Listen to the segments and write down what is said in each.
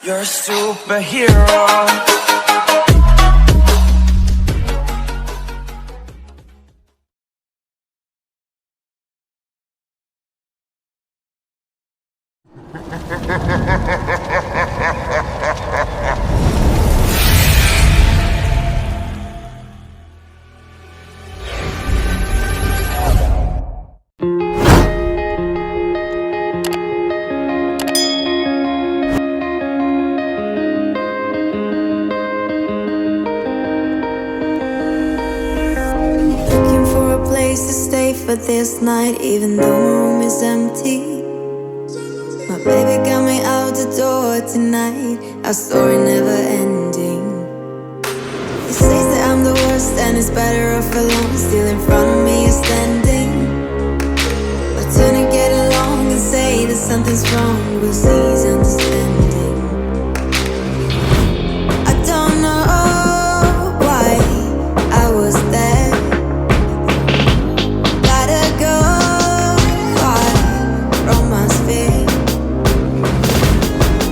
You're a superhero. Looking for a place to stay for this night, even though my room is empty. My baby got me out the door tonight, our story never ending. He says that I'm the worst and it's better off alone. Still in front of me is standing. I turn to get along and say that something's wrong. We'll see he's understanding. I don't know why I was there. Gotta go far from my sphere.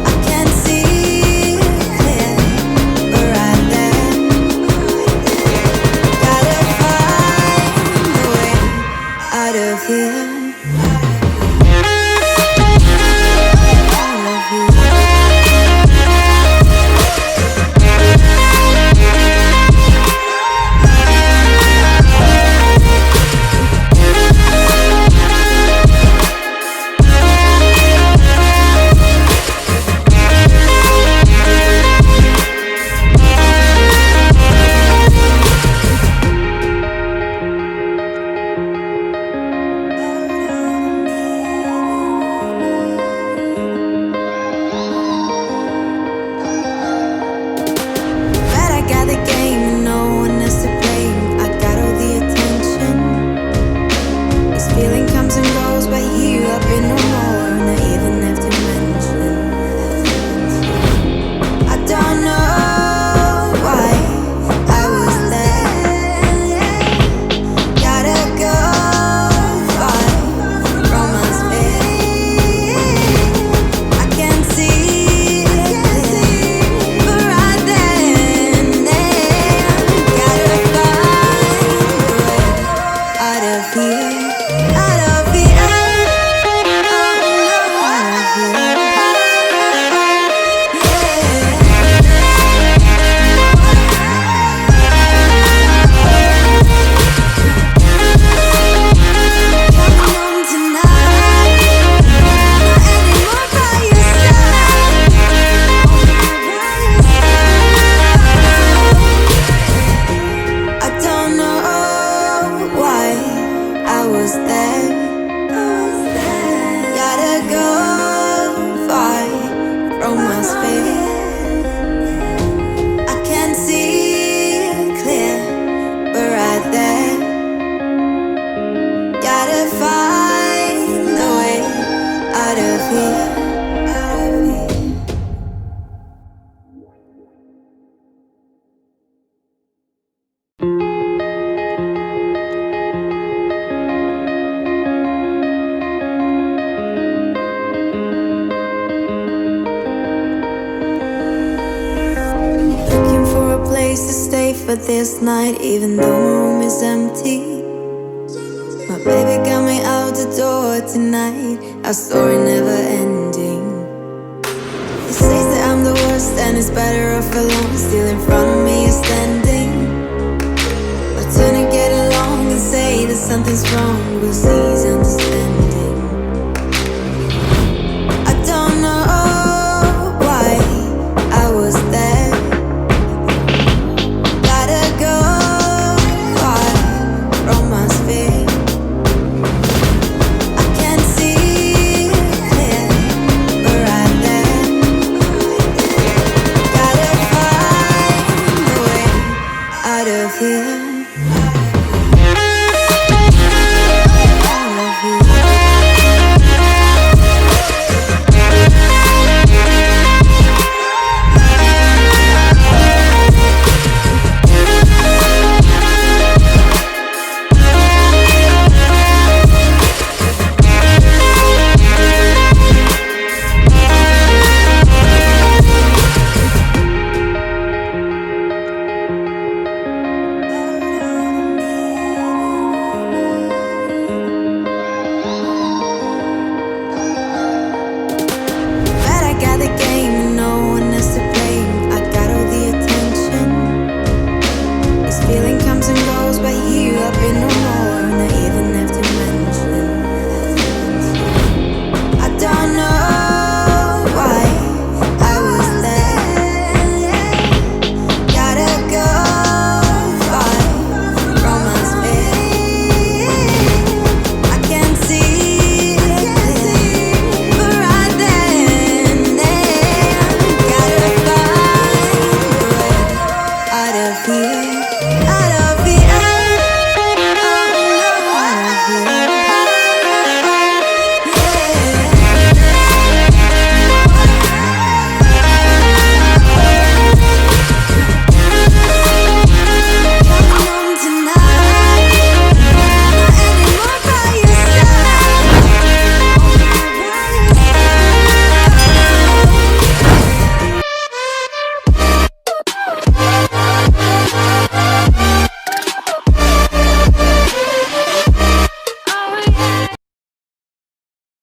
I can't see clear, but right there. Gotta find a way out of here. For this night, even though my room is empty. My baby got me out the door tonight, our story never ending. He says that I'm the worst and it's better off alone. Still in front of me is standing. I turn to get along and say that something's wrong. We'll see he's understanding.